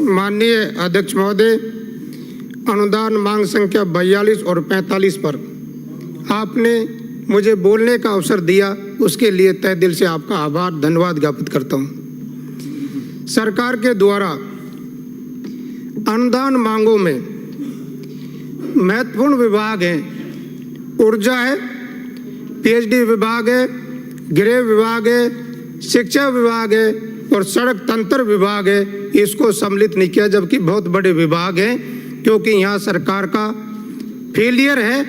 माननीय अध्यक्ष महोदय, अनुदान मांग संख्या 42 और 45 पर आपने मुझे बोलने का अवसर दिया, उसके लिए तहे दिल से आपका आभार धन्यवाद ज्ञापित करता हूँ। सरकार के द्वारा अनुदान मांगों में महत्वपूर्ण विभाग हैं, ऊर्जा है, पीएचडी विभाग है, गृह विभाग है, शिक्षा विभाग है और सड़क तंत्र विभाग है। इसको सम्मिलित नहीं किया, जबकि बहुत बड़े विभाग हैं, क्योंकि यहाँ सरकार का फेलियर है।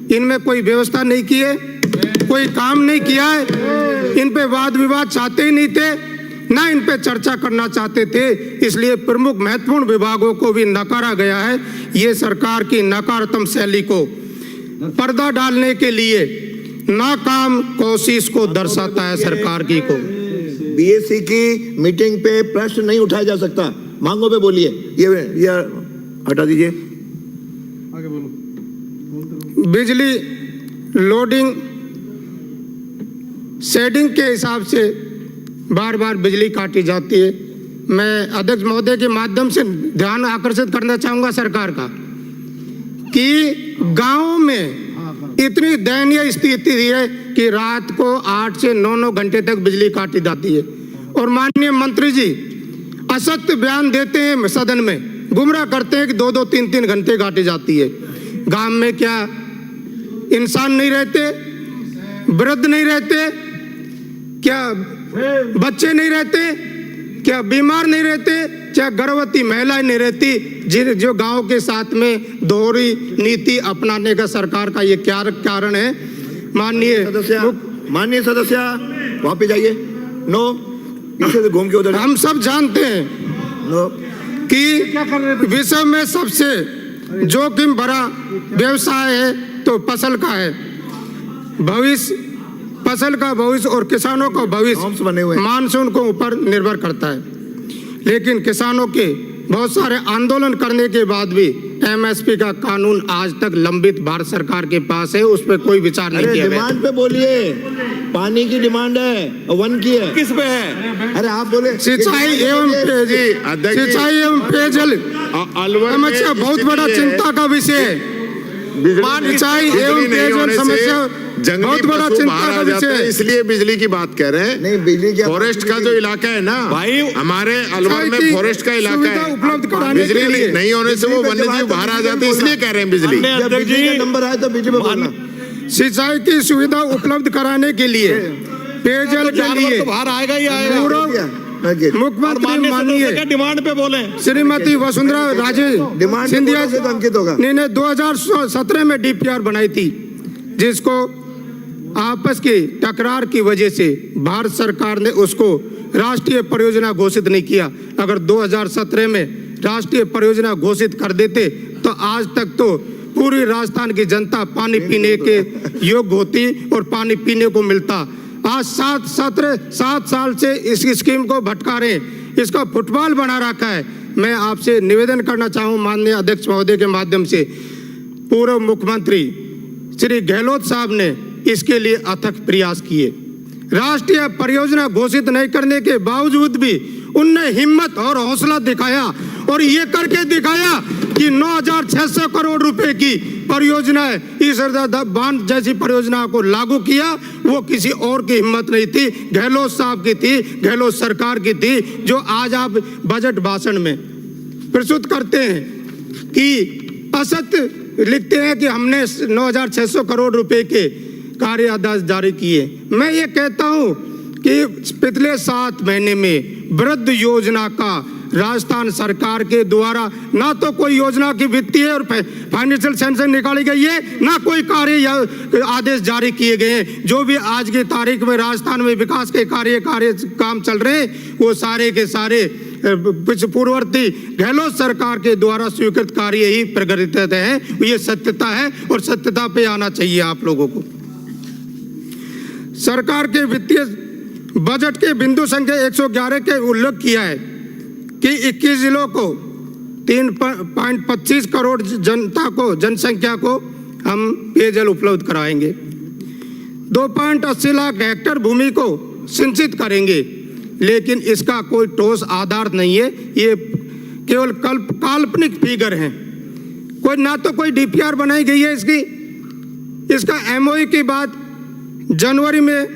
इनमें कोई व्यवस्था नहीं की है, कोई काम नहीं किया है, इन पे वाद विवाद चाहते ही नहीं थे, ना इन पे चर्चा करना चाहते थे। इसलिए प्रमुख महत्वपूर्ण विभागों को भी नकारा गया है। ये सरकार की नकारात्मक शैली को पर्दा डालने के लिए नाकाम कोशिश को दर्शाता है सरकार की को। बीएससी की मीटिंग पे प्रश्न नहीं उठाया जा सकता, मांगों पे बोलिए। ये हटा दीजिए, आगे बोलो। बिजली लोडिंग शेडिंग के हिसाब से बार बार बिजली काटी जाती है। मैं अध्यक्ष महोदय के माध्यम से ध्यान आकर्षित करना चाहूँगा सरकार का कि गाँव में इतनी दयनीय स्थिति है कि रात को 8 से 9 घंटे तक बिजली काटी जाती है और माननीय मंत्री जी असत्य बयान देते हैं, सदन में गुमराह करते हैं कि 2-2, 3-3 घंटे काटी जाती है। गांव में क्या इंसान नहीं रहते, वृद्ध नहीं रहते, क्या बच्चे नहीं रहते, क्या बीमार नहीं रहते, क्या गर्भवती महिलाएं नहीं रहती, जो गांव के साथ में दोहरी नीति अपनाने का सरकार का ये क्या कारण है? माननीय सदस्य वापस जाइए। नो, इसे घूम के उधर। हम सब जानते हैं कि विश्व में सबसे जोखिम भरा व्यवसाय है तो फसल का है। फसल का भविष्य और किसानों का भविष्य मानसून को ऊपर निर्भर करता है। लेकिन किसानों के बहुत सारे आंदोलन करने के बाद भी एमएसपी का कानून आज तक लंबित भारत सरकार के पास है, उस पर कोई विचार नहीं किया गया। डिमांड पे बोलिए, पानी की डिमांड है, वन की है, किस पे है? अरे आप बोले सिंचाई एवं पेयजल समस्या बहुत बड़ा चिंता का विषय है। सिंचाई एवं पेयजल समस्या बहुत बड़ा चिंता का विषय है, इसलिए बिजली की बात कह रहे हैं। नहीं, बिजली क्या, फॉरेस्ट का जो इलाका है ना भाई, हमारे अलवर में फॉरेस्ट का इलाका है, उपलब्ध कराने बिजली नहीं होने से वो वन्य जीव बाहर आ जाते हैं, इसलिए कह रहे हैं बिजली का नंबर आए तो बिजली बोलना। सिंचाई की सुविधा उपलब्ध कराने के लिए, पेयजल के लिए बाहर आएगा ही आएगा। मुख्यमंत्री माननीय डिमांड पे बोले श्रीमती वसुंधरा राजे सिंधिया ने 2017 में डीपीआर बनाई थी, जिसको आपस की टकरार की वजह से भारत सरकार ने उसको राष्ट्रीय परियोजना घोषित नहीं किया। अगर 2017 में राष्ट्रीय परियोजना घोषित कर देते तो आज तक तो पूरी राजस्थान की जनता पानी पीने के योग्य होती और पानी पीने को मिलता। आज 7 साल से इस स्कीम को भटका रहे, इसका फुटबॉल बना रखा है। मैं आपसे निवेदन करना चाहूँ माननीय अध्यक्ष महोदय के माध्यम से, पूर्व मुख्यमंत्री श्री गहलोत साहब ने इसके लिए अथक प्रयास किए। राष्ट्रीय परियोजना घोषित नहीं करने के बावजूद भी उनने हिम्मत और हौसला दिखाया और ये करके दिखाया कि 9,600 करोड़ रुपए की परियोजना है, इस बांध जैसी परियोजना को लागू किया। वो किसी और की हिम्मत नहीं थी, गहलोत साहब की थी, गहलोत सरकार की थी, जो आज आप बजट भाषण में प्रस्तुत करते हैं कि असत्य लिखते हैं कि हमने 9,600 करोड़ रुपए के कार्य आदेश जारी किए। मैं ये कहता हूं कि पिछले 7 महीने में वृद्ध योजना का राजस्थान सरकार के द्वारा ना तो कोई योजना की वित्तीय और फाइनेंशियल सैंक्शन निकाली गई है, ना कोई कार्य आदेश जारी किए गए हैं। जो भी आज की तारीख में राजस्थान में विकास के कार्य काम चल रहे हैं, वो सारे के सारे पूर्ववर्ती गहलोत सरकार के द्वारा स्वीकृत कार्य ही प्रगतित हैं। ये सत्यता है और सत्यता पे आना चाहिए आप लोगों को। सरकार के वित्तीय बजट के बिंदु संख्या 111 के उल्लेख किया है कि 21 जिलों को 3.25 करोड़ जनसंख्या को हम पेयजल उपलब्ध कराएंगे, 2.80 लाख हेक्टेयर भूमि को सिंचित करेंगे। लेकिन इसका कोई ठोस आधार नहीं है। ये केवल काल्पनिक फिगर हैं। कोई ना तो कोई डीपीआर बनाई गई है इसका एमओयू की बात जनवरी में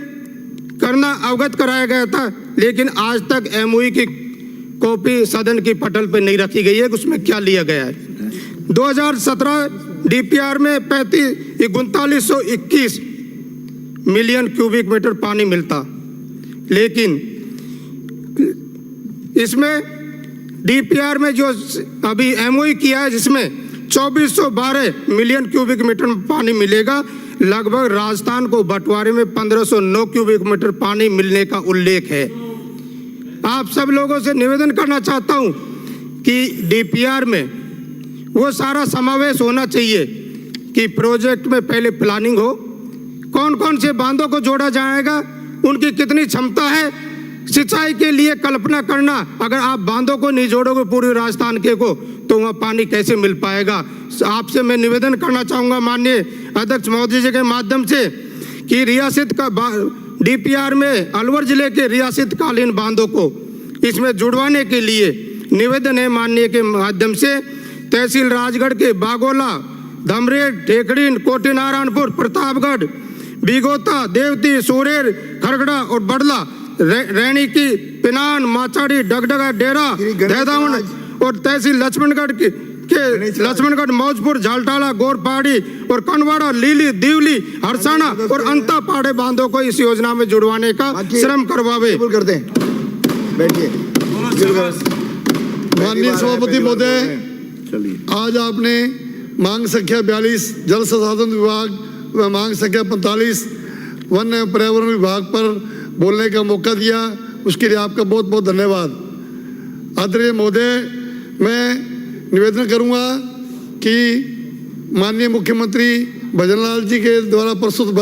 करना अवगत कराया गया था, लेकिन आज तक एमओयू की कॉपी सदन की पटल पर नहीं रखी गई है कि उसमें क्या लिया गया है। 2017 डीपीआर में 4521 मिलियन क्यूबिक मीटर पानी मिलता, लेकिन इसमें डीपीआर में जो अभी एमओयू किया है जिसमें 2412 मिलियन क्यूबिक मीटर पानी मिलेगा, लगभग राजस्थान को बंटवारे में 1509 क्यूबिक मीटर पानी मिलने का उल्लेख है। आप सब लोगों से निवेदन करना चाहता हूं कि डीपीआर में वो सारा समावेश होना चाहिए कि प्रोजेक्ट में पहले प्लानिंग हो, कौन कौन से बांधों को जोड़ा जाएगा, उनकी कितनी क्षमता है, सिंचाई के लिए कल्पना करना। अगर आप बांधों को नहीं जोड़ोगे पूरे राजस्थान के को तो वहाँ पानी कैसे मिल पाएगा। आपसे मैं निवेदन करना चाहूँगा माननीय अध्यक्ष महोदय जी के माध्यम से कि रियासत का डीपीआर में अलवर जिले के रियासतकालीन बांधों को इसमें जुड़वाने के लिए निवेदन है माननीय के माध्यम से। तहसील राजगढ़ के बागोला, धमरेट, ढेकड़ीन, कोटी नारायणपुर, प्रतापगढ़, बिगोता, देवती, सूरेर, खरगड़ा और बड़ला, रैनी की, पिनान, माचाड़ी, डगडगा, डेरा, दहदावन और तहसील लक्ष्मणगढ़ के लक्ष्मणगढ़, मौजपुर, झालटाला, गोरपहाड़ी और कनवाड़ा, लीली, दीवली, हरसाना और अंतापाड़े बांधों को इस योजना में जुड़वाने का श्रम करवावे। करते हैं, बैठिए। माननीय सभापति महोदय, आज आपने मांग संख्या 42 जल संसाधन विभाग व मांग संख्या 45 वन एवं पर्यावरण विभाग पर बोलने का मौका दिया, उसके लिए आपका बहुत बहुत धन्यवाद। आदरणीय महोदय, मैं निवेदन करूंगा कि माननीय मुख्यमंत्री भजनलाल जी के द्वारा प्रस्तुत